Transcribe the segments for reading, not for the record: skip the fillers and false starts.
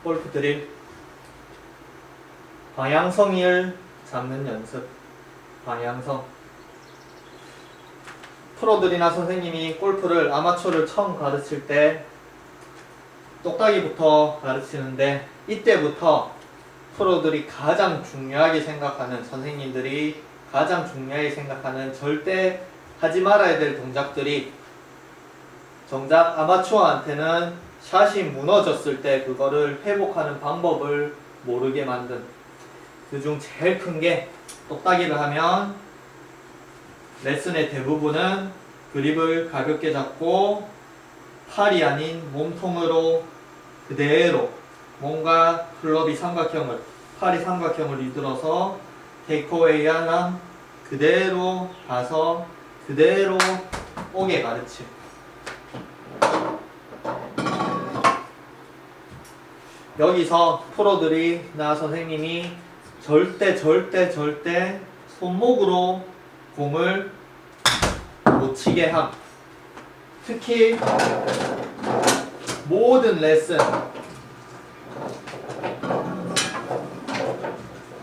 골프 드릴. 방향성을 잡는 연습. 방향성. 프로들이나 선생님이 골프를 아마추어를 처음 가르칠 때 똑딱이부터 가르치는데, 이때부터 프로들이 가장 중요하게 생각하는, 선생님들이 가장 중요하게 생각하는 절대 하지 말아야 될 동작들이, 정작 아마추어한테는 샷이 무너졌을 때 그거를 회복하는 방법을 모르게 만든, 그중 제일 큰 게, 똑딱이를 하면 레슨의 대부분은 그립을 가볍게 잡고 팔이 아닌 몸통으로 그대로, 몸과 클럽이 삼각형을, 팔이 삼각형을 이끌어서 테이크어웨이 하나 그대로 가서 그대로 오게 가르침. 여기서 프로들이, 나 선생님이 절대 손목으로 공을 못 치게 함. 특히 모든 레슨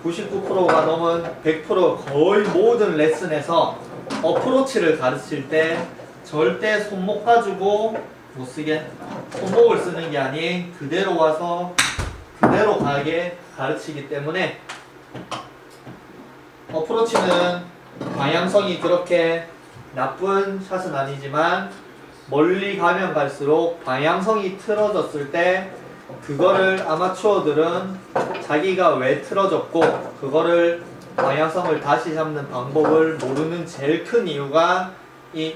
99%가 넘은 100% 거의 모든 레슨에서 어프로치를 가르칠 때 절대 손목 가지고 못 쓰게, 손목을 쓰는 게 아닌 그대로 와서 그대로 가게 가르치기 때문에, 어프로치는 방향성이 그렇게 나쁜 샷은 아니지만 멀리 가면 갈수록 방향성이 틀어졌을 때 그거를 아마추어들은 자기가 왜 틀어졌고 그거를 방향성을 다시 잡는 방법을 모르는 제일 큰 이유가 이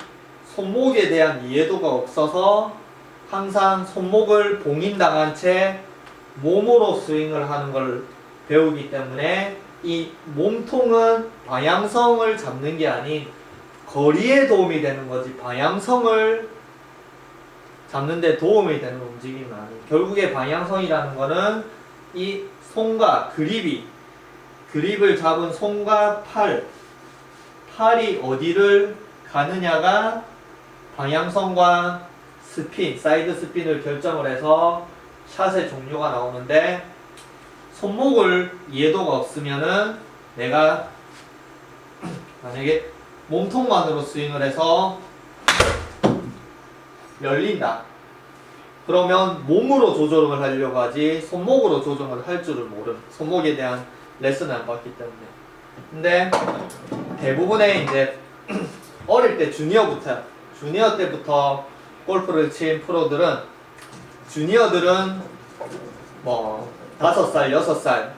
손목에 대한 이해도가 없어서 항상 손목을 봉인당한 채 몸으로 스윙을 하는 걸 배우기 때문에, 이 몸통은 방향성을 잡는 게 아닌 거리에 도움이 되는 거지, 방향성을 잡는 데 도움이 되는 움직임은 아니에요. 결국에 방향성이라는 거는 이 손과 그립을 잡은 손과 팔이 어디를 가느냐가 방향성과 스핀, 사이드 스핀을 결정을 해서 샷의 종류가 나오는데, 손목을 이해도가 없으면은 내가 만약에 몸통만으로 스윙을 해서 열린다. 그러면 몸으로 조절을 하려고 하지 손목으로 조정을 할 줄을 모름. 손목에 대한 레슨을 안 받기 때문에. 근데 대부분의 이제 어릴 때 주니어 때부터 골프를 친 프로들은, 주니어들은 뭐 5살, 6살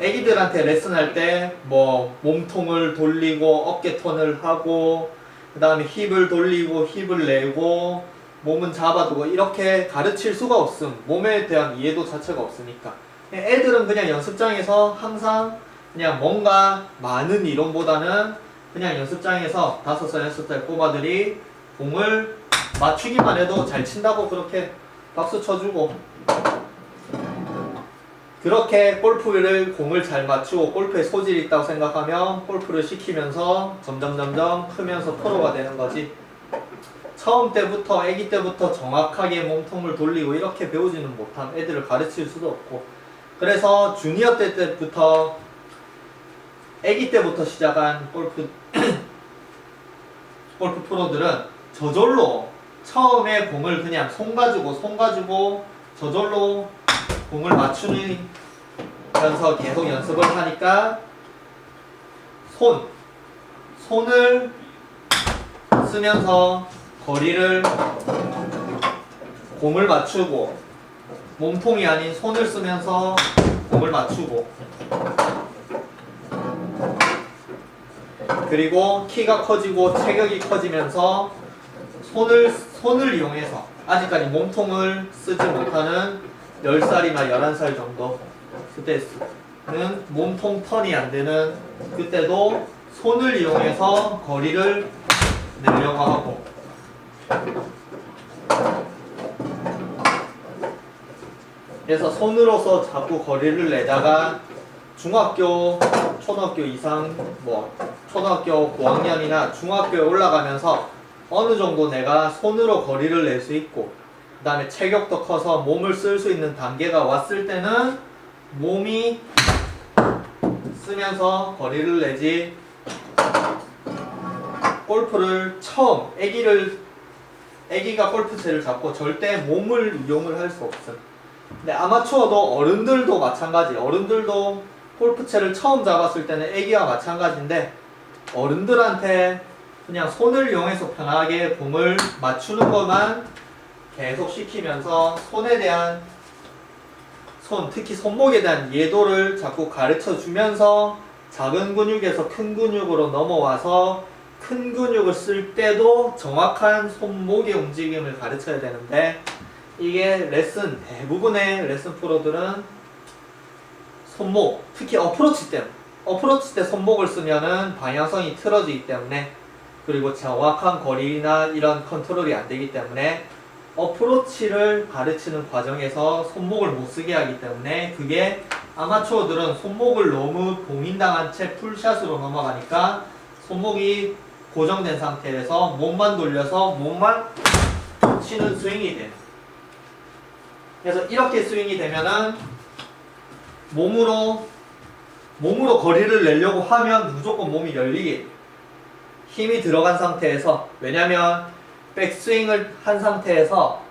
애기들한테 레슨할 때 뭐 몸통을 돌리고 어깨 턴을 하고 그 다음에 힙을 돌리고 힙을 내고 몸은 잡아두고 이렇게 가르칠 수가 없음. 몸에 대한 이해도 자체가 없으니까. 애들은 그냥 연습장에서 항상 그냥 뭔가 많은 이론보다는 그냥 연습장에서 5살, 6살 꼬마들이 공을 맞추기만 해도 잘 친다고 그렇게 박수 쳐주고, 그렇게 공을 잘 맞추고 골프에 소질이 있다고 생각하면 골프를 시키면서 점점 크면서 프로가 되는 거지. 애기 때부터 정확하게 몸통을 돌리고 이렇게 배우지는 못함. 애들을 가르칠 수도 없고. 그래서 주니어 때부터, 애기 때부터 시작한 골프 프로들은 저절로 처음에 공을 그냥 손 가지고 저절로 공을 맞추면서 계속 연습을 하니까 손을 쓰면서 공을 맞추고, 몸통이 아닌 손을 쓰면서 공을 맞추고, 그리고 키가 커지고 체격이 커지면서 손을 이용해서, 아직까지 몸통을 쓰지 못하는 10살이나 11살 정도, 그때는 몸통 턴이 안 되는 그때도 손을 이용해서 거리를 내려고 하고, 그래서 손으로서 자꾸 거리를 내다가 중학교, 초등학교 이상, 초등학교 고학년이나 중학교에 올라가면서 어느 정도 내가 손으로 거리를 낼 수 있고, 그 다음에 체격도 커서 몸을 쓸 수 있는 단계가 왔을 때는 몸이 쓰면서 거리를 내지, 골프를 처음 애기가 골프채를 잡고 절대 몸을 이용을 할 수 없음. 근데 아마추어도 어른들도 마찬가지. 어른들도 골프채를 처음 잡았을 때는 애기와 마찬가지인데 어른들한테 그냥 손을 이용해서 편하게 공을 맞추는 것만 계속 시키면서 손에 대한 특히 손목에 대한 예도를 자꾸 가르쳐 주면서 작은 근육에서 큰 근육으로 넘어와서 큰 근육을 쓸 때도 정확한 손목의 움직임을 가르쳐야 되는데 이게 대부분의 레슨 프로들은 손목, 특히 어프로치 때 손목을 쓰면은 방향성이 틀어지기 때문에, 그리고 정확한 거리나 이런 컨트롤이 안 되기 때문에 어프로치를 가르치는 과정에서 손목을 못 쓰게 하기 때문에, 그게 아마추어들은 손목을 너무 봉인당한 채 풀샷으로 넘어가니까 손목이 고정된 상태에서 몸만 돌려서 몸만 치는 스윙이 돼요. 그래서 이렇게 스윙이 되면은 몸으로 거리를 내려고 하면 무조건 몸이 열리게 돼요. 힘이 들어간 상태에서, 왜냐면 백스윙을 한 상태에서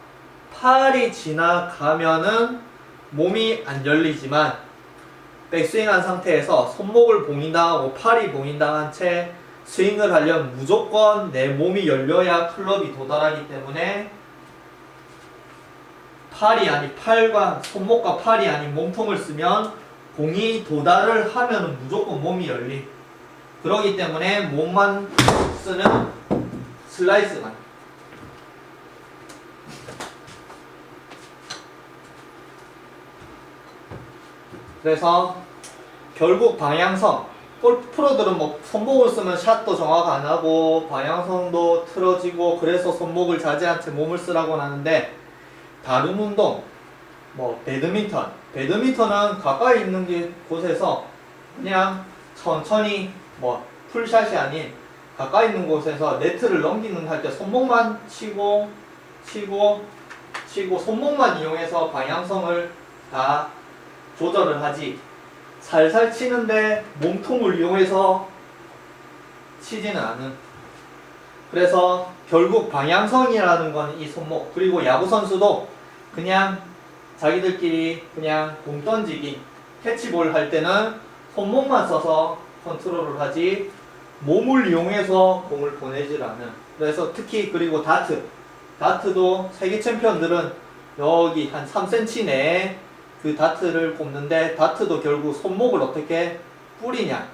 팔이 지나가면은 몸이 안 열리지만, 백스윙 한 상태에서 손목을 봉인당하고 팔이 봉인당한 채 스윙을 하려면 무조건 내 몸이 열려야 클럽이 도달하기 때문에, 손목과 팔이 아닌 몸통을 쓰면 공이 도달을 하면 무조건 몸이 열리. 그러기 때문에 몸만 쓰는 슬라이스만. 그래서 결국 방향성, 골프 프로들은 뭐 손목을 쓰면 샷도 정확 안 하고 방향성도 틀어지고 그래서 손목을 자제한 채 몸을 쓰라고 하는데, 다른 운동, 뭐 배드민턴은 가까이 있는 곳에서 그냥 천천히, 뭐 풀샷이 아닌 가까이 있는 곳에서 네트를 넘기는 할 때 손목만 치고 손목만 이용해서 방향성을 다 조절을 하지, 살살 치는데 몸통을 이용해서 치지는 않은. 그래서 결국 방향성이라는 건 이 손목. 그리고 야구 선수도 그냥 자기들끼리 그냥 공 던지기, 캐치볼 할 때는 손목만 써서 컨트롤을 하지 몸을 이용해서 공을 보내질 않은. 그래서 특히, 그리고 다트도 세계 챔피언들은 여기 한 3cm 내에 그 다트를 꼽는데, 다트도 결국 손목을 어떻게 뿌리냐.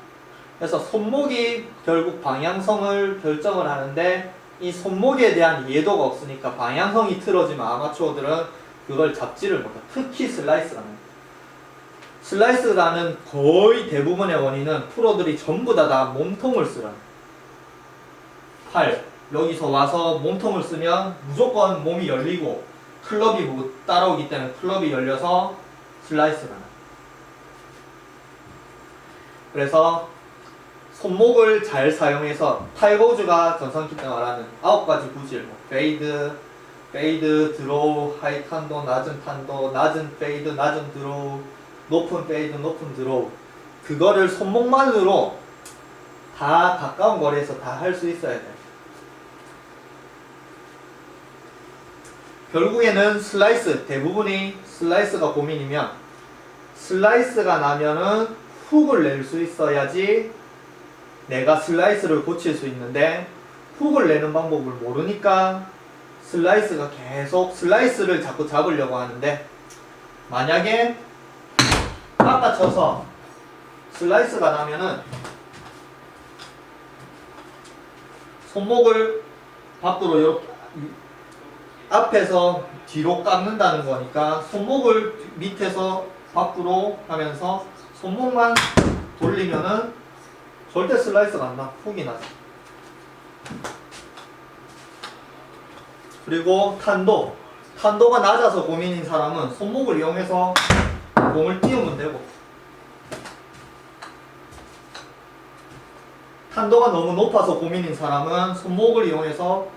그래서 손목이 결국 방향성을 결정을 하는데, 이 손목에 대한 이해도가 없으니까 방향성이 틀어지면 아마추어들은 그걸 잡지를 못해. 특히 슬라이스라는 거의 대부분의 원인은 프로들이 전부 다 몸통을 쓰라. 여기서 와서 몸통을 쓰면 무조건 몸이 열리고 클럽이 못 따라오기 때문에 클럽이 열려서 슬라이스가 나. 그래서 손목을 잘 사용해서 타이거 우즈가 전성기 때 말하는 9가지 구질, 페이드, 드로우, 하이 탄도, 낮은 탄도, 낮은 페이드, 낮은 드로우, 높은 페이드, 높은 드로우, 그거를 손목만으로 다 가까운 거리에서 다 할 수 있어야 돼. 결국에는 대부분이 슬라이스가 고민이면, 슬라이스가 나면은 훅을 낼 수 있어야지 내가 슬라이스를 고칠 수 있는데, 훅을 내는 방법을 모르니까 슬라이스를 자꾸 잡으려고 하는데, 만약에 깎아쳐서 슬라이스가 나면은 손목을 밖으로 이렇게 앞에서 뒤로 깎는다는 거니까 손목을 밑에서 밖으로 하면서 손목만 돌리면은 절대 슬라이스가 안 나. 훅이 나지. 그리고 탄도가 낮아서 고민인 사람은 손목을 이용해서 공을 띄우면 되고, 탄도가 너무 높아서 고민인 사람은 손목을 이용해서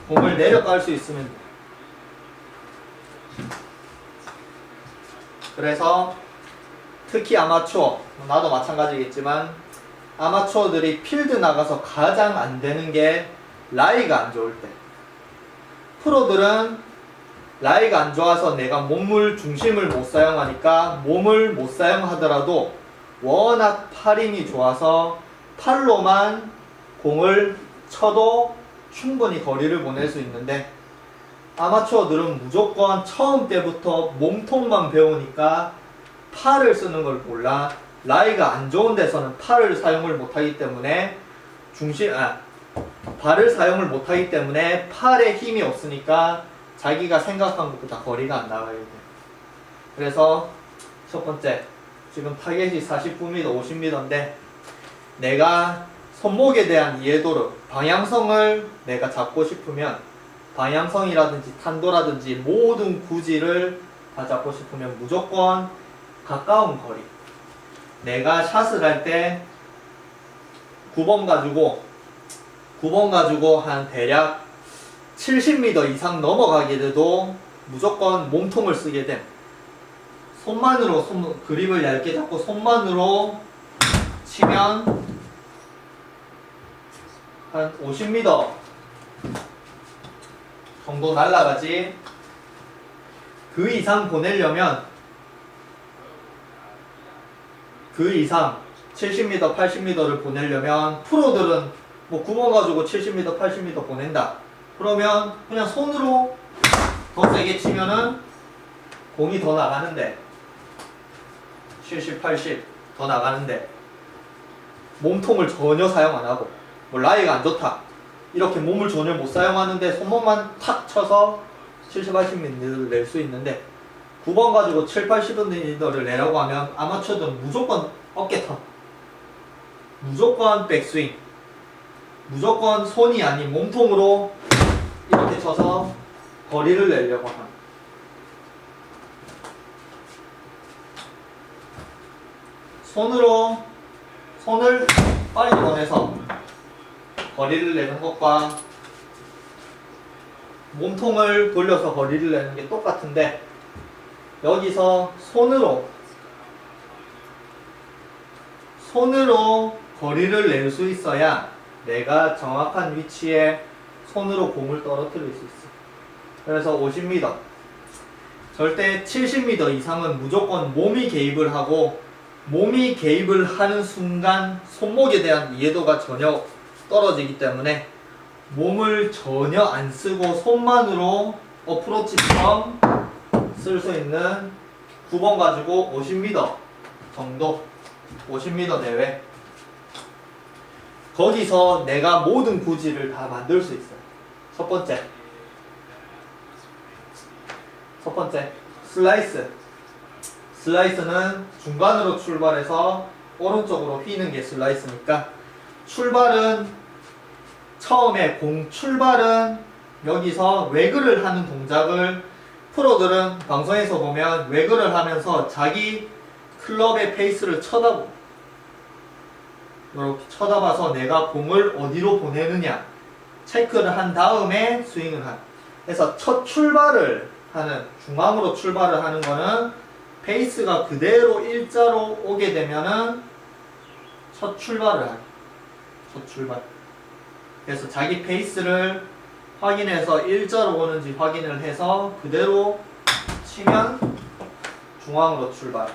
공을 내려갈 수 있으면 돼. 그래서 특히 아마추어, 나도 마찬가지겠지만 아마추어들이 필드 나가서 가장 안 되는 게 라이가 안 좋을 때. 프로들은 라이가 안 좋아서 내가 몸을 중심을 못 사용하니까 몸을 못 사용하더라도 워낙 팔 힘이 좋아서 팔로만 공을 쳐도 충분히 거리를 보낼 수 있는데 아마추어들은 무조건 처음 때부터 몸통만 배우니까 팔을 쓰는 걸 몰라. 라이가 안 좋은 데서는 팔을 사용을 못하기 때문에 발을 사용을 못하기 때문에 팔에 힘이 없으니까 자기가 생각한 것보다 거리가 안 나가게 돼. 그래서 첫 번째, 지금 타겟이 49m, 50m인데 내가 손목에 대한 이해도를, 방향성을 내가 잡고 싶으면 방향성이라든지 탄도라든지 모든 구질을 다 잡고 싶으면 무조건 가까운 거리. 내가 샷을 할 때 9번 가지고 한 대략 70m 이상 넘어가게 돼도 무조건 몸통을 쓰게 됨. 손만으로 그립을 얇게 잡고 손만으로 치면 한 50m 정도 날아가지. 그 이상 보내려면 그 이상 70m, 80m를 보내려면 프로들은 뭐 9번 가지고 70m, 80m 보낸다. 그러면 그냥 손으로 더 세게 치면은 공이 더 나가는데 70, 80 더 나가는데 몸통을 전혀 사용 안 하고 뭐 라이가 안 좋다 이렇게 몸을 전혀 못 사용하는데 손목만 탁 쳐서 70, 80m를 낼 수 있는데 9번 가지고 7, 80m를 내라고 하면 아마추어들은 무조건 어깨턴, 무조건 백스윙, 무조건 손이 아닌 몸통으로 이렇게 쳐서 거리를 내려고 합니다. 손을 빨리 보내서 거리를 내는 것과 몸통을 돌려서 거리를 내는 게 똑같은데 여기서 손으로 거리를 낼 수 있어야 내가 정확한 위치에 손으로 공을 떨어뜨릴 수 있어. 그래서 50m, 절대 70m 이상은 무조건 몸이 개입을 하고 몸이 개입을 하는 순간 손목에 대한 이해도가 전혀 떨어지기 때문에 몸을 전혀 안 쓰고 손만으로 어프로치처럼 쓸 수 있는 9번 가지고 50m 정도, 50m 내외. 거기서 내가 모든 구질을 다 만들 수 있어요. 첫 번째 슬라이스. 슬라이스는 중간으로 출발해서 오른쪽으로 휘는 게 슬라이스니까 출발은 처음에 공 출발은 여기서 웨그를 하는 동작을 프로들은 방송에서 보면 웨그를 하면서 자기 클럽의 페이스를 이렇게 쳐다봐서 내가 공을 어디로 보내느냐 체크를 한 다음에 스윙을 한. 그래서 첫 출발을 하는, 중앙으로 출발을 하는 거는 페이스가 그대로 일자로 오게 되면은 첫 출발을 하기. 첫 출발. 그래서 자기 페이스를 확인해서 일자로 오는지 확인을 해서 그대로 치면 중앙으로 출발.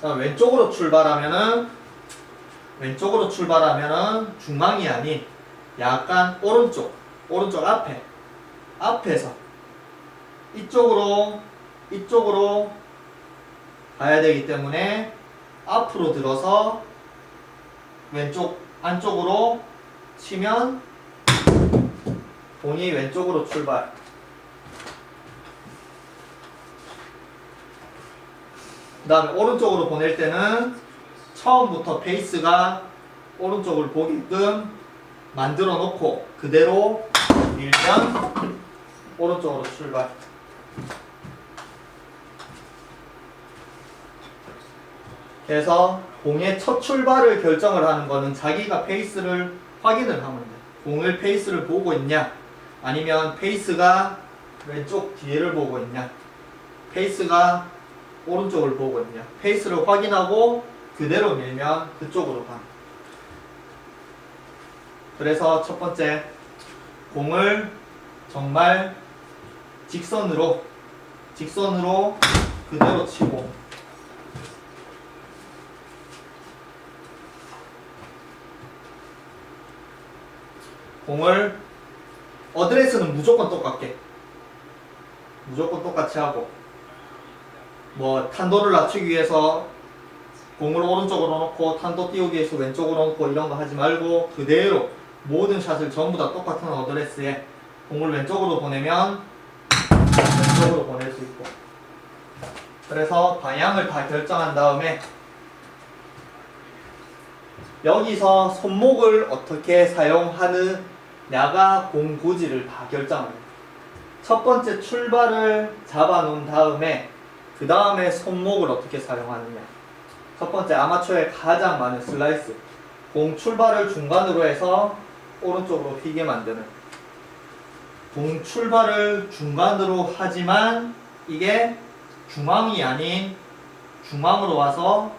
자, 왼쪽으로 출발하면은 중앙이 아닌 약간 오른쪽 앞에서 이쪽으로 가야 되기 때문에 앞으로 들어서 왼쪽 안쪽으로 치면 공이 왼쪽으로 출발. 그 다음에 오른쪽으로 보낼 때는 처음부터 페이스가 오른쪽을 보게끔 만들어 놓고 그대로 밀면 오른쪽으로 출발. 그래서 공의 첫 출발을 결정을 하는 거는 자기가 페이스를 확인을 하면 돼. 공을 페이스를 보고 있냐 아니면 페이스가 왼쪽 뒤를 보고 있냐, 페이스가 오른쪽을 보고 있냐, 페이스를 확인하고 그대로 밀면 그쪽으로 가. 그래서 첫 번째, 공을 정말 직선으로 그대로 치고, 공을 어드레스는 무조건 똑같이 하고, 뭐 탄도를 낮추기 위해서 공을 오른쪽으로 놓고 탄도 띄우기 위해서 왼쪽으로 놓고 이런 거 하지 말고 그대로 모든 샷을 전부 다 똑같은 어드레스에 공을 왼쪽으로 보내면 왼쪽으로 보낼 수 있고. 그래서 방향을 다 결정한 다음에 여기서 손목을 어떻게 사용하느냐가 공 고지를 다 결정합니다. 첫 번째 출발을 잡아 놓은 다음에 그 다음에 손목을 어떻게 사용하느냐. 첫 번째, 아마추어에 가장 많은 슬라이스, 공 출발을 중간으로 해서 오른쪽으로 휘게 만드는, 공 출발을 중간으로 하지만 이게 중앙이 아닌 중앙으로 와서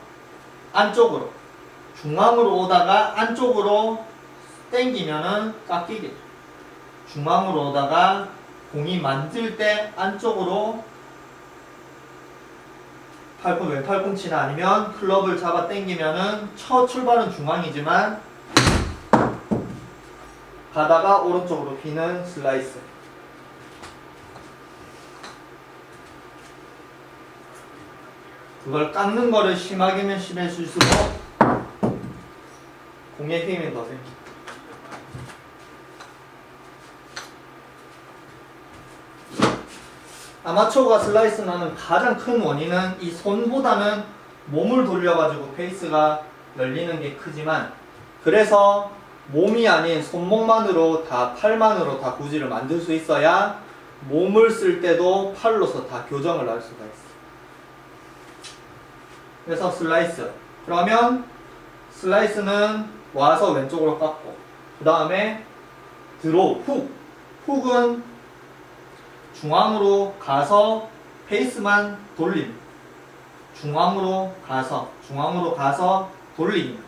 안쪽으로, 중앙으로 오다가 안쪽으로 당기면은 깎이게, 중앙으로 오다가 공이 만질 때 안쪽으로 팔꿈, 왼 팔꿈치나 아니면 클럽을 잡아 당기면은 첫 출발은 중앙이지만 가다가 오른쪽으로 휘는 슬라이스. 그걸 깎는 거를 심하게면 심해질수록 공의 힘이 더 생겨. 아마추어가 슬라이스 나는 가장 큰 원인은 이 손보다는 몸을 돌려가지고 페이스가 열리는 게 크지만, 그래서 몸이 아닌 손목만으로 다, 팔만으로 다 구질을 만들 수 있어야 몸을 쓸 때도 팔로서 다 교정을 할 수가 있어. 그래서 슬라이스, 그러면 슬라이스는 와서 왼쪽으로 깎고, 그 다음에 드로우, 훅은 중앙으로 가서 페이스만 돌림, 중앙으로 가서 돌림,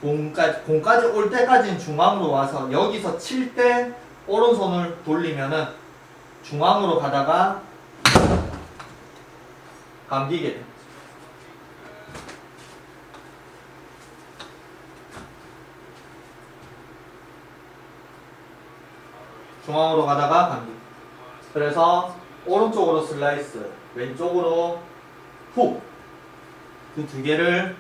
공까지 올 때까지는 중앙으로 와서 여기서 칠 때 오른손을 돌리면은 중앙으로 가다가 감기게 돼. 중앙으로 가다가 감기. 그래서 오른쪽으로 슬라이스, 왼쪽으로 훅, 그 두 개를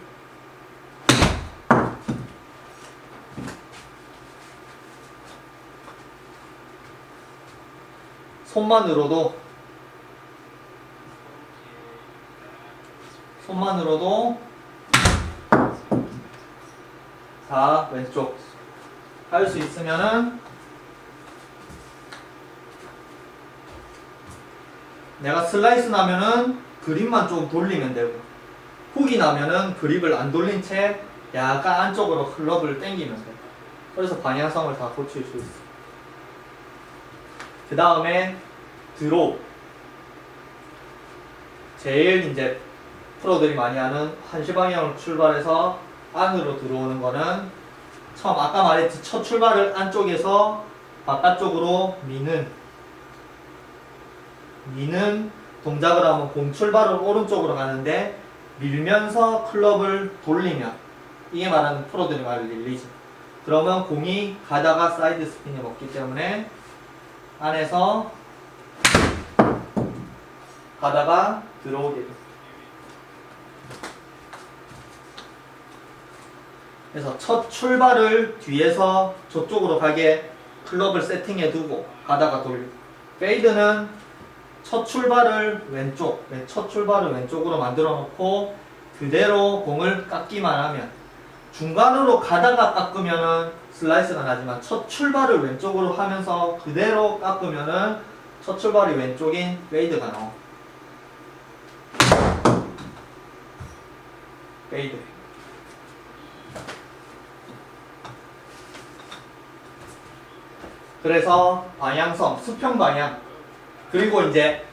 손만으로도 다 왼쪽 할 수 있으면은 내가 슬라이스 나면은 그립만 좀 돌리면 되고, 훅이 나면은 그립을 안 돌린 채 약간 안쪽으로 클럽을 당기면 돼. 그래서 방향성을 다 고칠 수 있어. 그 다음에 드로우. 제일 이제 프로들이 많이 하는 한시 방향으로 출발해서 안으로 들어오는 거는 처음 아까 말했지, 첫 출발을 안쪽에서 바깥쪽으로 미는 동작을 하면 공 출발은 오른쪽으로 가는데 밀면서 클럽을 돌리면, 이게 말하는 프로들이 말하는 릴리즈. 그러면 공이 가다가 사이드 스핀이 먹기 때문에 안에서 가다가 들어오게 돼. 그래서 첫 출발을 뒤에서 저쪽으로 가게 클럽을 세팅해 두고 가다가 돌리고, 페이드는 첫 출발을 왼쪽으로 만들어 놓고 그대로 공을 깎기만 하면, 중간으로 가다가 깎으면은 슬라이스가 나지만 첫 출발을 왼쪽으로 하면서 그대로 깎으면은 첫 출발이 왼쪽인 페이드가 나와. 페이드. 그래서 방향성, 수평 방향, 그리고 이제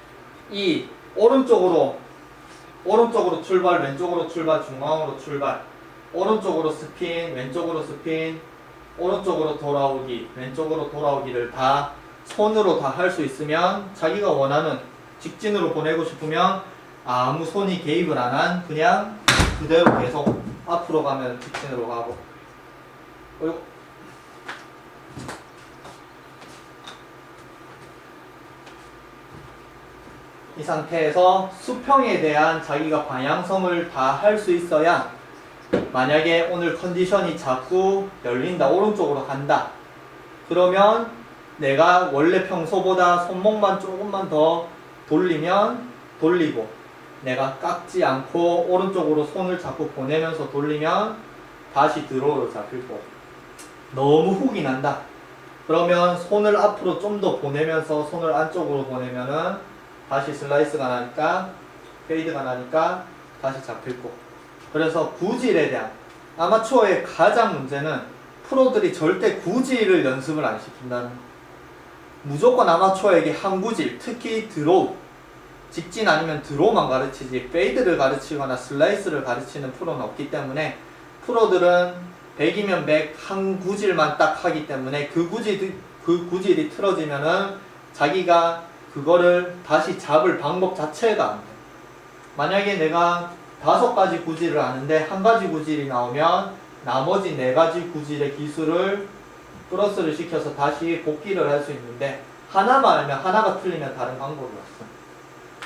이 오른쪽으로 출발, 왼쪽으로 출발, 중앙으로 출발, 오른쪽으로 스핀, 왼쪽으로 스핀, 오른쪽으로 돌아오기, 왼쪽으로 돌아오기를 다 손으로 다 할 수 있으면 자기가 원하는 직진으로 보내고 싶으면 아무 손이 개입을 안 한 그냥 그대로 계속 앞으로 가면 직진으로 가고. 이 상태에서 수평에 대한 자기가 방향성을 다 할 수 있어야, 만약에 오늘 컨디션이 자꾸 열린다, 오른쪽으로 간다, 그러면 내가 원래 평소보다 손목만 조금만 더 돌리고 내가 깎지 않고 오른쪽으로 손을 자꾸 보내면서 돌리면 다시 드로우로 잡힐 거고, 너무 훅이 난다 그러면 손을 앞으로 좀 더 보내면서 손을 안쪽으로 보내면은 다시 슬라이스가 나니까, 페이드가 나니까 다시 잡힐 거고. 그래서 구질에 대한, 아마추어의 가장 문제는 프로들이 절대 구질을 연습을 안 시킨다는 거. 무조건 아마추어에게 한 구질, 특히 드로우, 직진 아니면 드로우만 가르치지 페이드를 가르치거나 슬라이스를 가르치는 프로는 없기 때문에, 프로들은 100이면 100 한 구질만 딱 하기 때문에 그 구질이 틀어지면은 자기가 그거를 다시 잡을 방법 자체가 안 돼. 만약에 내가 5가지 구질을 아는데 한 가지 구질이 나오면 나머지 4가지 구질의 기술을 플러스를 시켜서 다시 복귀를 할 수 있는데, 하나만 알면 하나가 틀리면 다른 방법이 없어.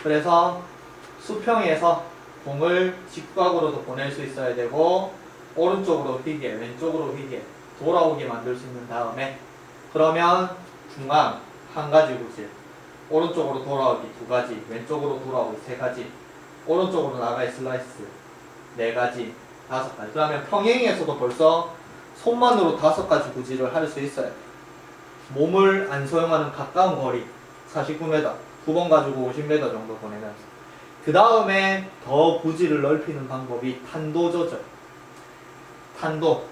그래서 수평에서 공을 직각으로도 보낼 수 있어야 되고, 오른쪽으로 휘게, 왼쪽으로 휘게, 돌아오게 만들 수 있는 다음에, 그러면 중앙 1가지 구질, 오른쪽으로 돌아오기 2가지, 왼쪽으로 돌아오기 3가지, 오른쪽으로 나가의 슬라이스 4가지, 5가지. 그러면 평행에서도 벌써 손만으로 5가지 구질을 할 수 있어요. 몸을 안 소용하는 가까운 거리 49m, 9번 가지고 50m 정도 보내면서. 그 다음에 더 구질을 넓히는 방법이 탄도 조절. 탄도,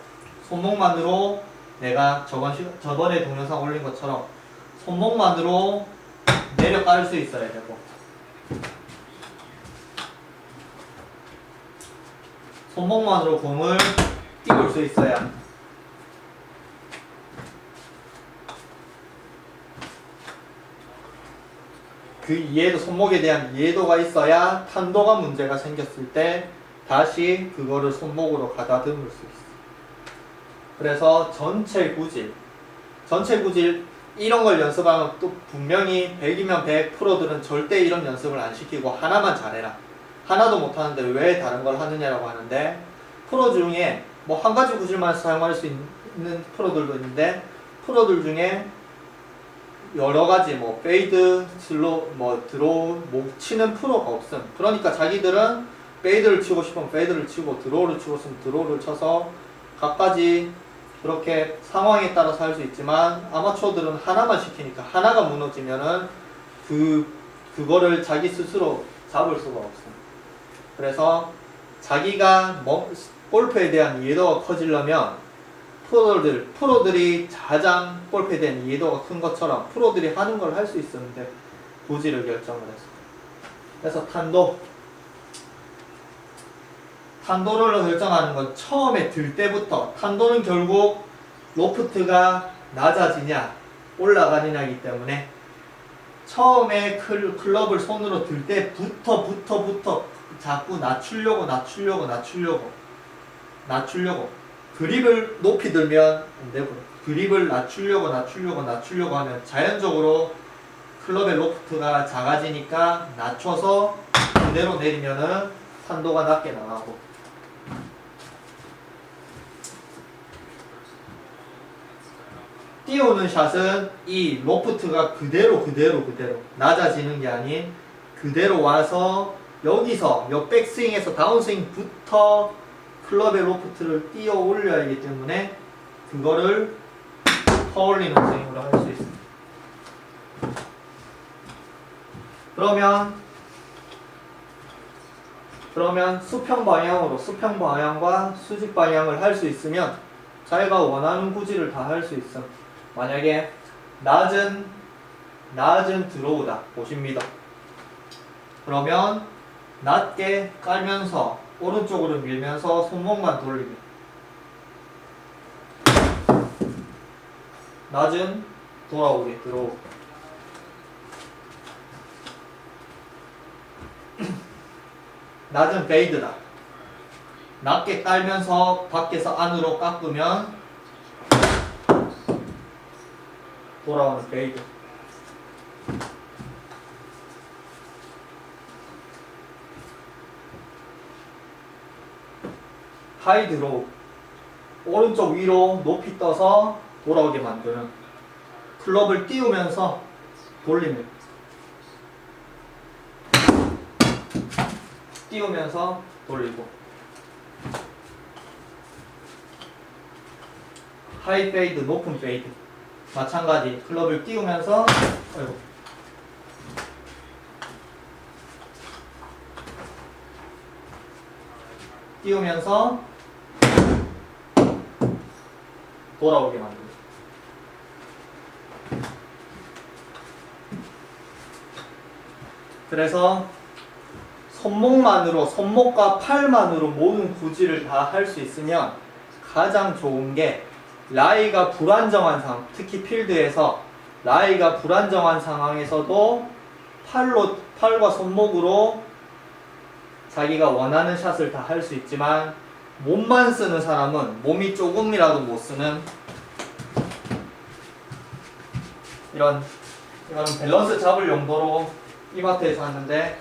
손목만으로 내가 저번에 동영상 올린 것처럼 손목만으로 내려갈 수 있어야 되고, 손목만으로 공을 띄울 수 있어야, 그 이해도, 손목에 대한 이해도가 있어야 탄도가 문제가 생겼을 때 다시 그거를 손목으로 가다듬을 수 있어. 그래서 전체 구질 이런 걸 연습하면 또 분명히 100이면 100 프로들은 절대 이런 연습을 안 시키고 하나만 잘해라, 하나도 못하는데 왜 다른 걸 하느냐라고 하는데, 프로 중에 뭐 한 가지 구질만 사용할 수 있는 프로들도 있는데, 프로들 중에 여러 가지 뭐 페이드, 슬로, 뭐 드로우, 못 치는 프로가 없음. 그러니까 자기들은 페이드를 치고 싶으면 페이드를 치고, 드로우를 치고 싶으면 드로우를 쳐서 각가지 그렇게 상황에 따라서 할 수 있지만, 아마추어들은 하나만 시키니까 하나가 무너지면은 그거를 자기 스스로 잡을 수가 없어요. 그래서 자기가 골프에 대한 이해도가 커지려면 프로들이 가장 골프에 대한 이해도가 큰 것처럼 프로들이 하는 걸 할 수 있었는데 구질을 결정을 했어요. 그래서 탄도를 결정하는 건 처음에 들 때부터, 탄도는 결국 로프트가 낮아지냐 올라가느냐이기 때문에 처음에 클럽을 손으로 들 때부터 자꾸 낮추려고 그립을 높이 들면 안 되고, 그립을 낮추려고 하면 자연적으로 클럽의 로프트가 작아지니까 낮춰서 그대로 내리면은 탄도가 낮게 나가고, 띄우는 샷은 이 로프트가 그대로 낮아지는 게 아닌 그대로 와서 여기서 백스윙에서 다운스윙부터 클럽의 로프트를 띄어 올려야 하기 때문에 그거를 퍼올리는 스윙으로 할 수 있습니다. 그러면 수평 방향과 수직 방향을 할 수 있으면 자기가 원하는 구질을 다 할 수 있음. 만약에 낮은 낮은 드로우다 보십니다. 그러면 낮게 깔면서 오른쪽으로 밀면서 손목만 돌리기. 낮은 돌아오게 드로우. 낮은 페이드다. 낮게 깔면서 밖에서 안으로 깎으면 돌아오는 페이드. 하이 드로우. 오른쪽 위로 높이 떠서 돌아오게 만드는, 클럽을 띄우면서 돌리는, 띄우면서 돌리고. 하이 페이드, 높은 페이드 마찬가지. 클럽을 띄우면서 띄우면서 돌아오게 만듭니다. 그래서 손목과 팔만으로 모든 구질을 다 할 수 있으면 가장 좋은 게, 라이가 불안정한 상황, 특히 필드에서 라이가 불안정한 상황에서도 팔과 손목으로 자기가 원하는 샷을 다 할 수 있지만, 몸만 쓰는 사람은, 몸이 조금이라도 못 쓰는 이런 밸런스 잡을 용도로 이마트에서 샀는데,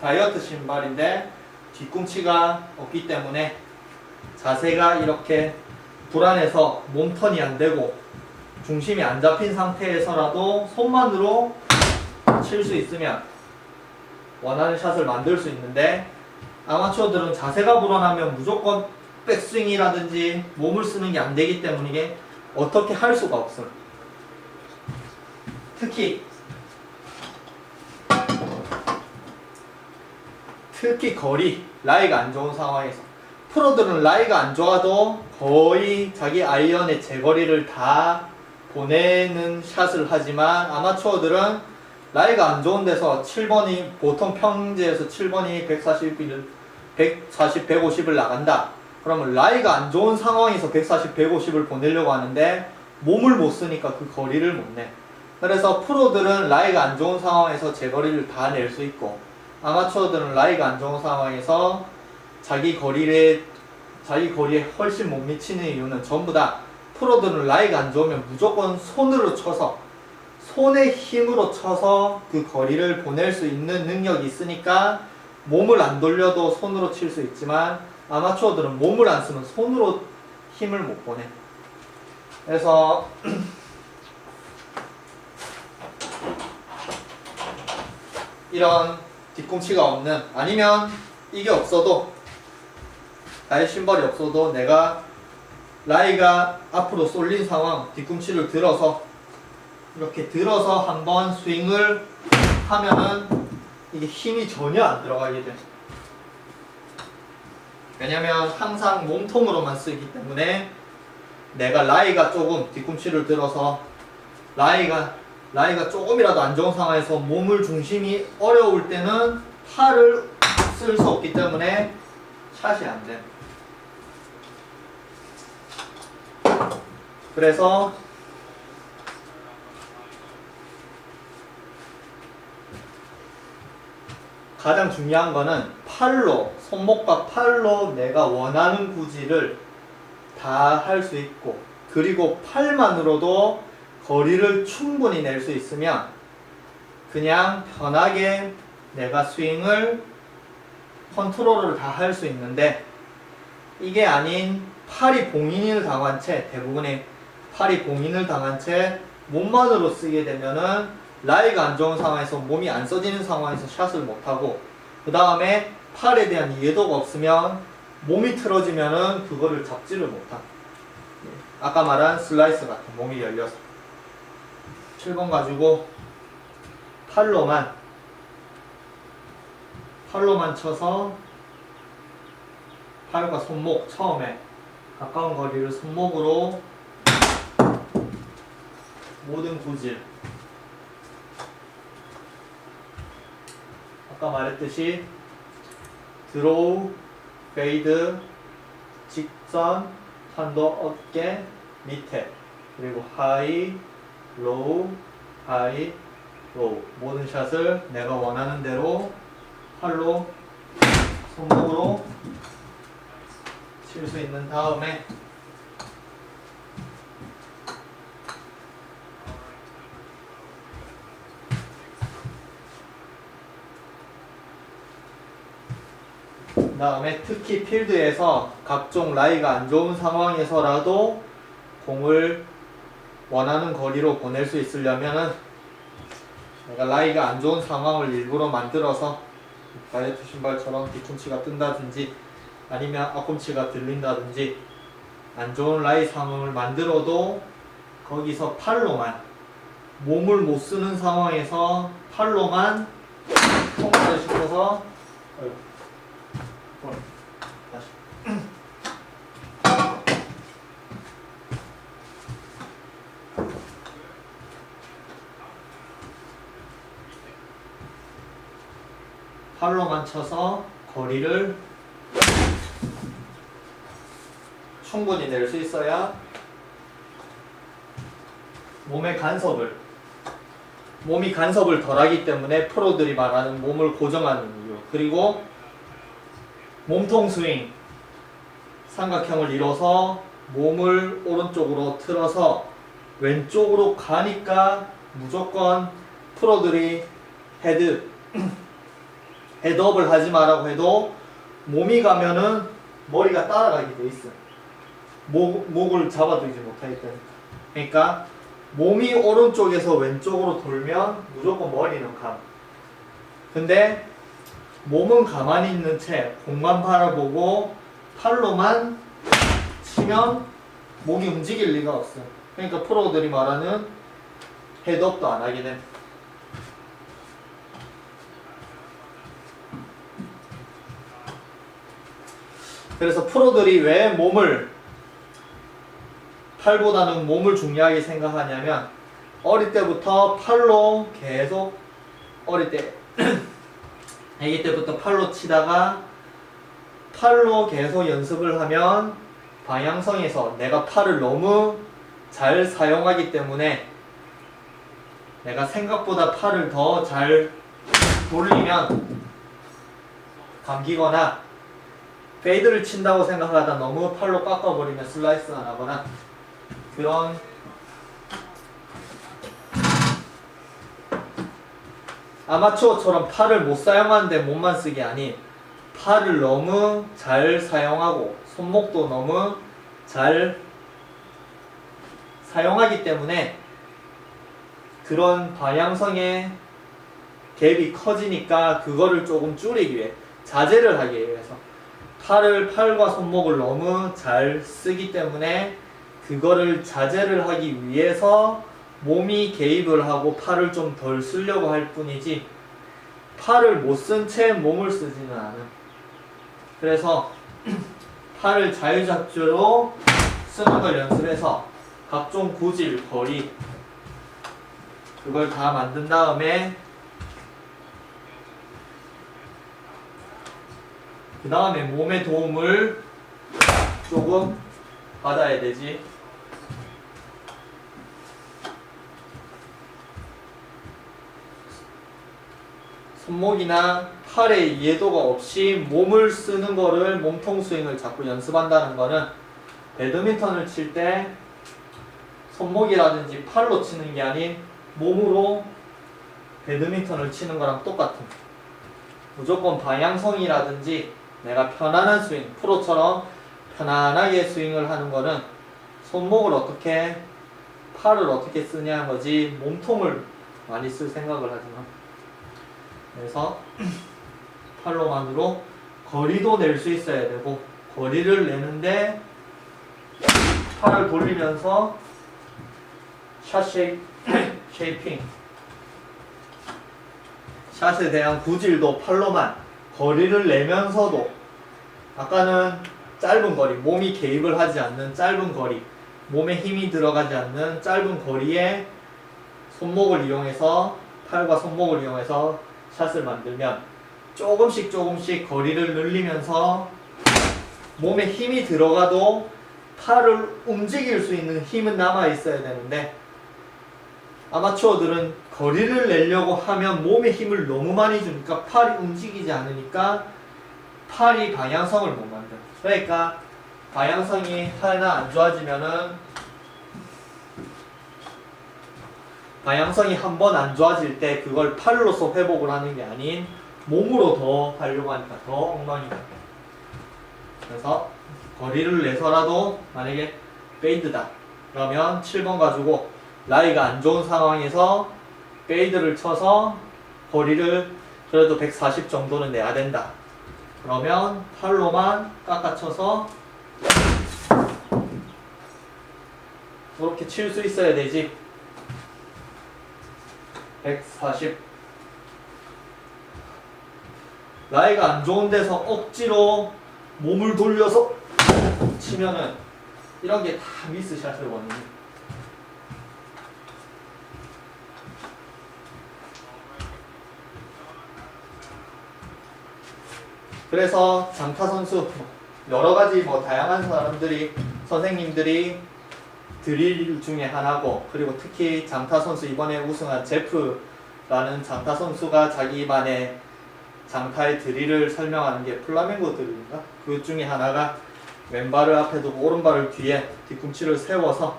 다이어트 신발인데 뒤꿈치가 없기 때문에 자세가 이렇게 불안해서 몸턴이 안 되고 중심이 안 잡힌 상태에서라도 손만으로 칠 수 있으면 원하는 샷을 만들 수 있는데, 아마추어들은 자세가 불안하면 무조건 백스윙이라든지 몸을 쓰는 게 안 되기 때문에 이게 어떻게 할 수가 없어요. 특히 거리, 라이가 안 좋은 상황에서, 프로들은 라이가 안 좋아도 거의 자기 아이언의 제거리를 다 보내는 샷을 하지만, 아마추어들은 라이가 안 좋은 데서 7번이, 보통 평지에서 7번이 140, 150을 나간다. 그러면 라이가 안 좋은 상황에서 140, 150을 보내려고 하는데 몸을 못 쓰니까 그 거리를 못 내. 그래서 프로들은 라이가 안 좋은 상황에서 제거리를 다 낼 수 있고, 아마추어들은 라이가 안 좋은 상황에서 자기 거리에 훨씬 못 미치는 이유는 전부 다, 프로들은 라이가 안 좋으면 무조건 손으로 쳐서, 손의 힘으로 쳐서 그 거리를 보낼 수 있는 능력이 있으니까 몸을 안 돌려도 손으로 칠 수 있지만, 아마추어들은 몸을 안 쓰면 손으로 힘을 못 보내. 그래서 이런 뒤꿈치가 없는, 아니면 이게 없어도, 나의 신발이 없어도 내가 라이가 앞으로 쏠린 상황, 뒤꿈치를 들어서 이렇게 들어서 한번 스윙을 하면은 이게 힘이 전혀 안 들어가게 돼. 왜냐면 항상 몸통으로만 쓰기 때문에, 내가 라이가 조금, 뒤꿈치를 들어서 라이가 조금이라도 안 좋은 상황에서 몸을 중심이 어려울 때는 팔을 쓸 수 없기 때문에 샷이 안 돼. 그래서 가장 중요한 거는 손목과 팔로 내가 원하는 구질을 다 할 수 있고, 그리고 팔만으로도 거리를 충분히 낼 수 있으면 그냥 편하게 내가 스윙을 컨트롤을 다 할 수 있는데, 이게 아닌 팔이 봉인을 당한 채, 대부분의 팔이 봉인을 당한 채 몸만으로 쓰게 되면은 라이가 안 좋은 상황에서, 몸이 안 써지는 상황에서 샷을 못하고, 그 다음에 팔에 대한 이해도가 없으면 몸이 틀어지면은 그거를 잡지를 못한, 아까 말한 슬라이스 같은, 몸이 열려서 7번 가지고 팔로만 쳐서 팔과 손목, 처음에 가까운 거리를 손목으로 모든 구질 아까 말했듯이 드로우, 페이드, 직선, 탄도 어깨, 밑에, 그리고 하이, 로우, 하이, 로우. 모든 샷을 내가 원하는 대로 팔로, 손목으로 칠 수 있는 다음에 특히 필드에서 각종 라이가 안 좋은 상황에서라도 공을 원하는 거리로 보낼 수 있으려면은 내가 라이가 안 좋은 상황을 일부러 만들어서 다이어트 신발처럼 뒤꿈치가 뜬다든지 아니면 앞꿈치가 들린다든지 안 좋은 라이 상황을 만들어도 거기서 팔로만 몸을 못 쓰는 상황에서 팔로만 통과를 시켜서 다시 팔로만 쳐서 거리를 충분히 낼 수 있어야 몸이 간섭을 덜하기 때문에 프로들이 말하는 몸을 고정하는 이유, 그리고 몸통 스윙, 삼각형을 이뤄서 몸을 오른쪽으로 틀어서 왼쪽으로 가니까 무조건 프로들이 헤드업을 하지 마라고 해도 몸이 가면은 머리가 따라가게 돼 있어. 목을 잡아두지 못하기 때문에. 그러니까 몸이 오른쪽에서 왼쪽으로 돌면 무조건 머리는 감. 근데 몸은 가만히 있는 채 공만 바라보고 팔로만 치면 목이 움직일 리가 없어. 그러니까 프로들이 말하는 헤드업도 안 하게 돼. 그래서 프로들이 왜 팔보다는 몸을 중요하게 생각하냐면 어릴 때부터 팔로 계속 아기 때부터 팔로 치다가 팔로 계속 연습을 하면 방향성에서 내가 팔을 너무 잘 사용하기 때문에 내가 생각보다 팔을 더 잘 돌리면 감기거나 페이드를 친다고 생각하다 너무 팔로 깎아버리면 슬라이스가 나거나 그런 아마추어처럼 팔을 못 사용하는데 몸만 쓰기 아닌 팔을 너무 잘 사용하고 손목도 너무 잘 사용하기 때문에 그런 방향성의 갭이 커지니까 그거를 조금 줄이기 위해 자제를 하기 위해서 팔과 손목을 너무 잘 쓰기 때문에 그거를 자제를 하기 위해서 몸이 개입을 하고 팔을 좀 덜 쓰려고 할 뿐이지 팔을 못 쓴 채 몸을 쓰지는 않은. 그래서 팔을 자유자재로 쓰는 걸 연습해서 각종 구질, 거리 그걸 다 만든 다음에 그 다음에 몸의 도움을 조금 받아야 되지. 손목이나 팔의 이해도가 없이 몸을 쓰는 거를 몸통 스윙을 자꾸 연습한다는 거는 배드민턴을 칠 때 손목이라든지 팔로 치는 게 아닌 몸으로 배드민턴을 치는 거랑 똑같은 무조건 방향성이라든지 내가 편안한 스윙, 프로처럼 편안하게 스윙을 하는 거는 손목을 어떻게 팔을 어떻게 쓰냐는 거지 몸통을 많이 쓸 생각을 하지만 그래서 팔로만으로 거리도 낼 수 있어야 되고 거리를 내는데 팔을 돌리면서 샷 쉐이핑 샷에 대한 구질도 팔로만 거리를 내면서도 아까는 짧은 거리 몸이 개입을 하지 않는 짧은 거리 몸에 힘이 들어가지 않는 짧은 거리에 손목을 이용해서 팔과 손목을 이용해서 샷을 만들면 조금씩 거리를 늘리면서 몸에 힘이 들어가도 팔을 움직일 수 있는 힘은 남아 있어야 되는데, 아마추어들은 거리를 내려고 하면 몸에 힘을 너무 많이 주니까 팔이 움직이지 않으니까 팔이 방향성을 못 만들어. 그러니까 방향성이 하나 안 좋아지면은, 방향성이 한 번 안 좋아질 때 그걸 팔로서 회복을 하는 게 아닌 몸으로 더 하려고 하니까 더 엉망이 돼. 그래서 거리를 내서라도 만약에 페이드다 그러면 7번 가지고 라이가 안 좋은 상황에서 페이드를 쳐서 거리를 그래도 140 정도는 내야 된다. 그러면 팔로만 깎아쳐서 그렇게 칠 수 있어야 되지. 140. 라이가 안 좋은 데서 억지로 몸을 돌려서 치면은 이런 게 다 미스샷을 원인이. 그래서 장타 선수 여러 가지 다양한 사람들이 선생님들이 드릴 중에 하나고, 그리고 특히 장타 선수 이번에 우승한 제프라는 장타 선수가 자기만의 장타의 드릴을 설명하는 게 플라멩고 드릴인가? 그 중에 하나가 왼발을 앞에 두고 오른발을 뒤에 뒤꿈치를 세워서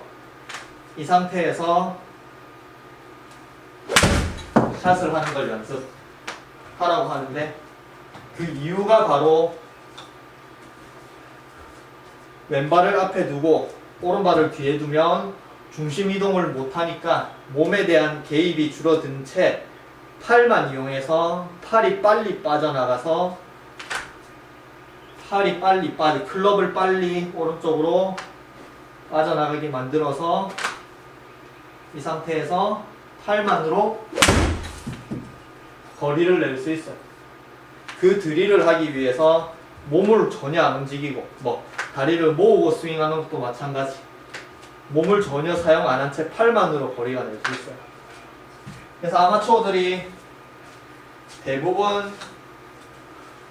이 상태에서 샷을 하는 걸 연습하라고 하는데, 그 이유가 바로 왼발을 앞에 두고 오른발을 뒤에 두면 중심 이동을 못하니까 몸에 대한 개입이 줄어든 채 팔만 이용해서 팔이 빨리 빠져나가서 클럽을 빨리 오른쪽으로 빠져나가게 만들어서 이 상태에서 팔만으로 거리를 낼 수 있어요. 그 드릴을 하기 위해서 몸을 전혀 안 움직이고, 다리를 모으고 스윙하는 것도 마찬가지. 몸을 전혀 사용 안 한 채 팔만으로 거리가 낼 수 있어요. 그래서 아마추어들이 대부분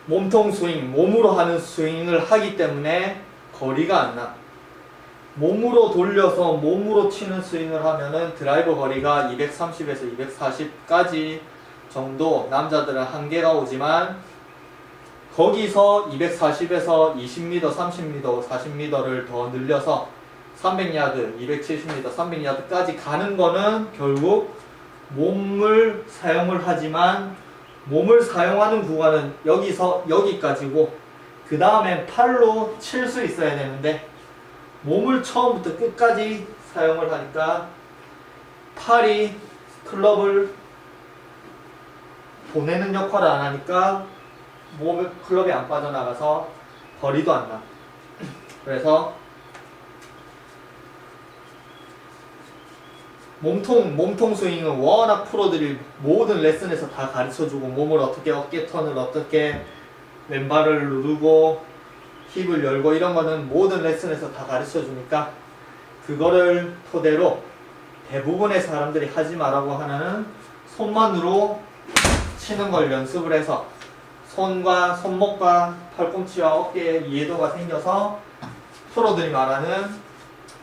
몸통 스윙, 몸으로 하는 스윙을 하기 때문에 거리가 안 나. 몸으로 돌려서 몸으로 치는 스윙을 하면은 드라이버 거리가 230에서 240까지 정도 남자들은 한계가 오지만, 거기서 240에서 20m, 30m, 40m를 더 늘려서 300야드, 270m, 300야드까지 가는 거는 결국 몸을 사용을 하지만, 몸을 사용하는 구간은 여기서 여기까지고, 그 다음에 팔로 칠 수 있어야 되는데 몸을 처음부터 끝까지 사용을 하니까 팔이 클럽을 보내는 역할을 안 하니까 몸에 클럽이 안 빠져나가서 거리도 안 나. 그래서 몸통 스윙은 워낙 프로들이 모든 레슨에서 다 가르쳐주고, 몸을 어떻게 어깨 턴을 어떻게 왼발을 누르고 힙을 열고 이런 거는 모든 레슨에서 다 가르쳐주니까, 그거를 토대로 대부분의 사람들이 하지 말라고 하는 손만으로 치는 걸 연습을 해서 손과 손목과 팔꿈치와 어깨에 이해도가 생겨서 프로들이 말하는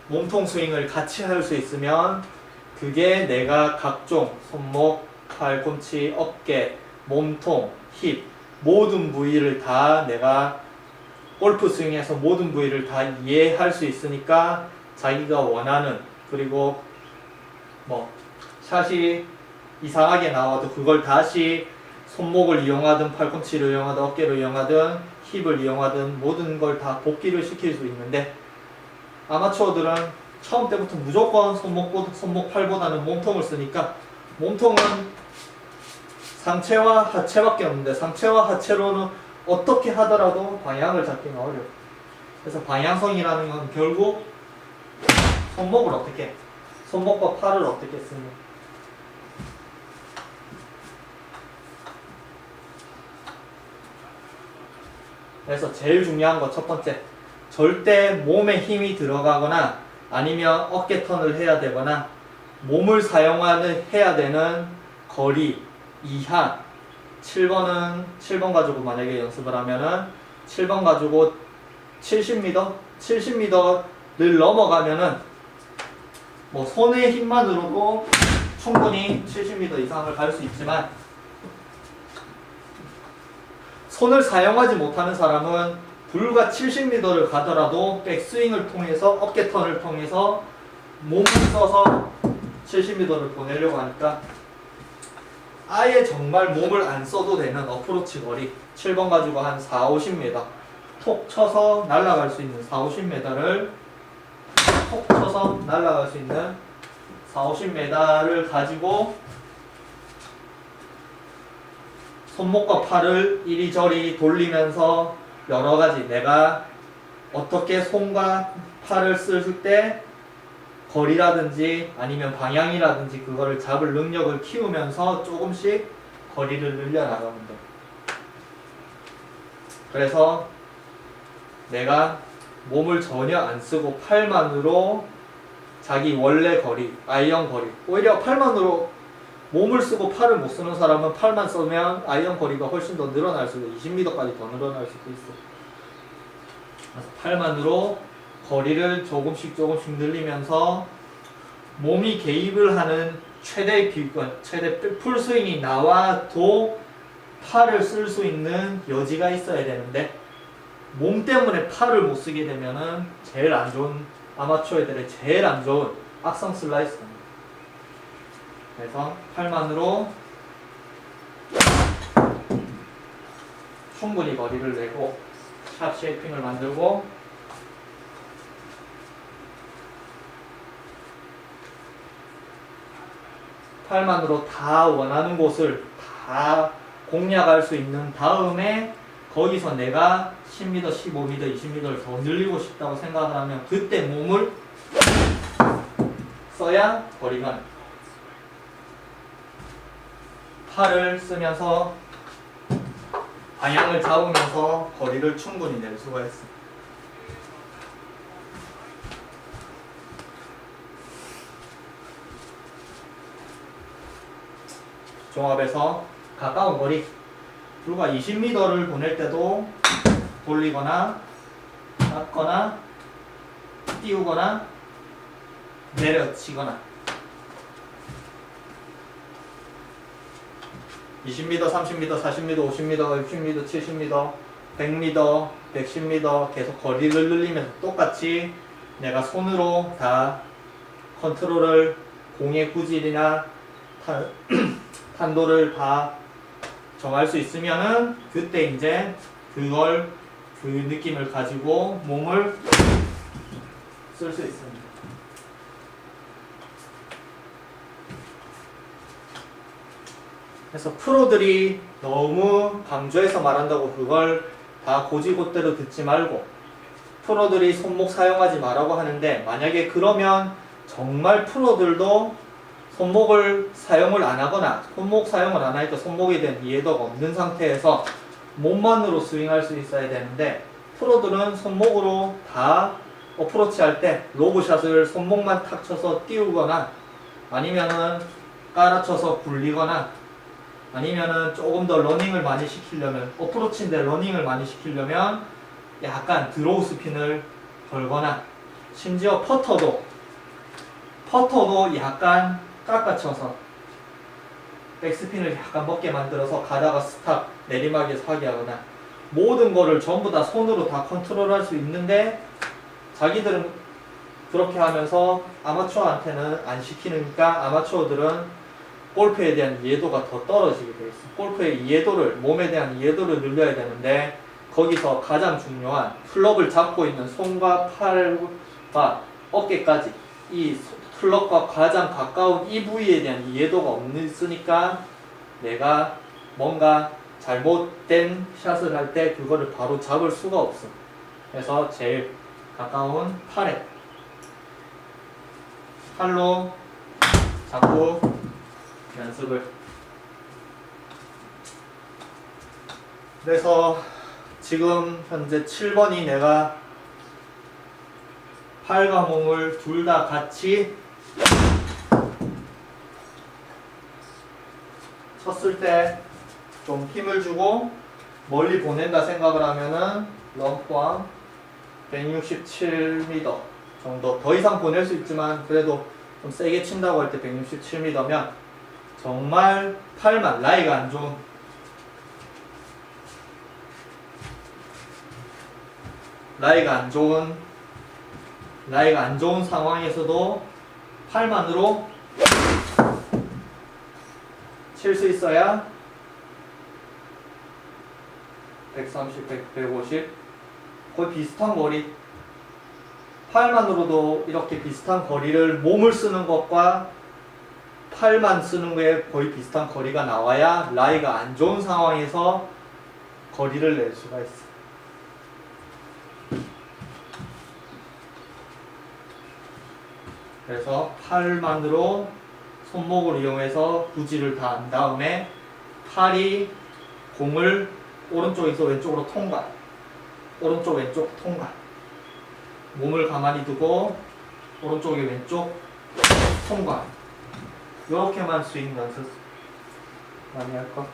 몸통 스윙을 같이 할 수 있으면, 그게 내가 각종 손목, 팔꿈치, 어깨, 몸통, 힙 모든 부위를 다 내가 골프 스윙에서 모든 부위를 다 이해할 수 있으니까 자기가 원하는, 그리고 샷이 이상하게 나와도 그걸 다시 손목을 이용하든 팔꿈치를 이용하든 어깨를 이용하든 힙을 이용하든 모든 걸 다 복기를 시킬 수 있는데, 아마추어들은 처음 때부터 무조건 손목 팔보다는 몸통을 쓰니까, 몸통은 상체와 하체밖에 없는데 상체와 하체로는 어떻게 하더라도 방향을 잡기는 어려워. 그래서 방향성이라는 건 결국 손목과 팔을 어떻게 쓰는. 그래서 제일 중요한 거 첫 번째, 절대 몸에 힘이 들어가거나 아니면 어깨 턴을 해야 되거나 몸을 해야 되는 거리 이하 7번은 7번 가지고 만약에 연습을 하면은 7번 가지고 70m를 넘어가면은 뭐 손의 힘만으로도 충분히 70m 이상을 갈 수 있지만 손을 사용하지 못하는 사람은 불과 70m를 가더라도 백스윙을 통해서 어깨 턴을 통해서 몸을 써서 70m를 보내려고 하니까 아예 정말 몸을 안 써도 되는 어프로치 거리 7번 가지고 한 4, 50m 톡 쳐서 날아갈 수 있는 4, 50m를 톡 쳐서 날아갈 수 있는 4, 50m를 가지고 손목과 팔을 이리저리 돌리면서 여러가지 내가 어떻게 손과 팔을 쓸 때 거리라든지 아니면 방향이라든지 그거를 잡을 능력을 키우면서 조금씩 거리를 늘려나가면 돼. 그래서 내가 몸을 전혀 안 쓰고 팔만으로 자기 원래 거리, 아이언 거리 오히려 팔만으로 몸을 쓰고 팔을 못 쓰는 사람은 팔만 쓰면 아이언 거리가 훨씬 더 늘어날 수도 20m까지 더 늘어날 수도 있어. 그래서 팔만으로 거리를 조금씩 늘리면서 몸이 개입을 하는 최대 비권, 최대 풀스윙이 나와도 팔을 쓸 수 있는 여지가 있어야 되는데 몸 때문에 팔을 못 쓰게 되면은 제일 안 좋은 아마추어 애들의 제일 안 좋은 악성 슬라이스입니다. 그래서 팔만으로 충분히 거리를 내고 샵 쉐이핑을 만들고 팔만으로 다 원하는 곳을 다 공략할 수 있는 다음에 거기서 내가 10m, 15m, 20m를 더 늘리고 싶다고 생각을 하면 그때 몸을 써야 거리가 납니다. 팔을 쓰면서 방향을 잡으면서 거리를 충분히 낼 수가 있습니다. 종합해서 가까운 거리 불과 20m를 보낼 때도 돌리거나 깎거나 띄우거나 내려치거나 20m, 30m, 40m, 50m, 60m, 70m, 100m, 110m 계속 거리를 늘리면서 똑같이 내가 손으로 다 컨트롤을 공의 구질이나 탄도를 다 정할 수 있으면은 그때 이제 그걸 그 느낌을 가지고 몸을 쓸 수 있습니다. 그래서 프로들이 너무 강조해서 말한다고 그걸 다 고지고대로 듣지 말고 프로들이 손목 사용하지 말라고 하는데 만약에 그러면 정말 프로들도 손목을 사용을 안 하거나 손목 사용을 안 하니까 손목에 대한 이해도가 없는 상태에서 몸만으로 스윙할 수 있어야 되는데 프로들은 손목으로 다 어프로치 할 때 로브샷을 손목만 탁 쳐서 띄우거나 아니면은 깔아쳐서 굴리거나 아니면은 조금 더 러닝을 많이 시키려면 어프로치인데 러닝을 많이 시키려면 약간 드로우 스핀을 걸거나 심지어 퍼터도 약간 깎아쳐서 백스핀을 약간 먹게 만들어서 가다가 스탑 내리막에서 하게 하거나 모든 거를 전부 다 손으로 다 컨트롤할 수 있는데 자기들은 그렇게 하면서 아마추어한테는 안 시키니까 아마추어들은 골프에 대한 이해도가 더 떨어지게 돼 있어. 골프의 이해도를 몸에 대한 이해도를 늘려야 되는데 거기서 가장 중요한 클럽을 잡고 있는 손과 팔과 어깨까지 이 클럽과 가장 가까운 이 부위에 대한 이해도가 없으니까 내가 뭔가 잘못된 샷을 할 때 그거를 바로 잡을 수가 없어. 그래서 제일 가까운 팔로 잡고 연습을. 그래서 지금 현재 7번이 내가 팔과 몸을 둘 다 같이 쳤을 때 좀 힘을 주고 멀리 보낸다 생각을 하면은 럼포함 167m 정도, 더 이상 보낼 수 있지만 그래도 좀 세게 친다고 할 때 167m면 정말 팔만 라이가 안 좋은 라이가 안 좋은 상황에서도 팔만으로 칠 수 있어야 130, 100, 150 거의 비슷한 거리, 팔만으로도 이렇게 비슷한 거리를 몸을 쓰는 것과 팔만 쓰는 게 거의 비슷한 거리가 나와야 라이가 안 좋은 상황에서 거리를 낼 수가 있어. 그래서 팔만으로 손목을 이용해서 부지를 다 한 다음에 팔이 공을 오른쪽에서 왼쪽으로 통과, 오른쪽 왼쪽 통과, 몸을 가만히 두고 오른쪽에 왼쪽 통과, 이렇게만 스윙 연습 많이 할 거.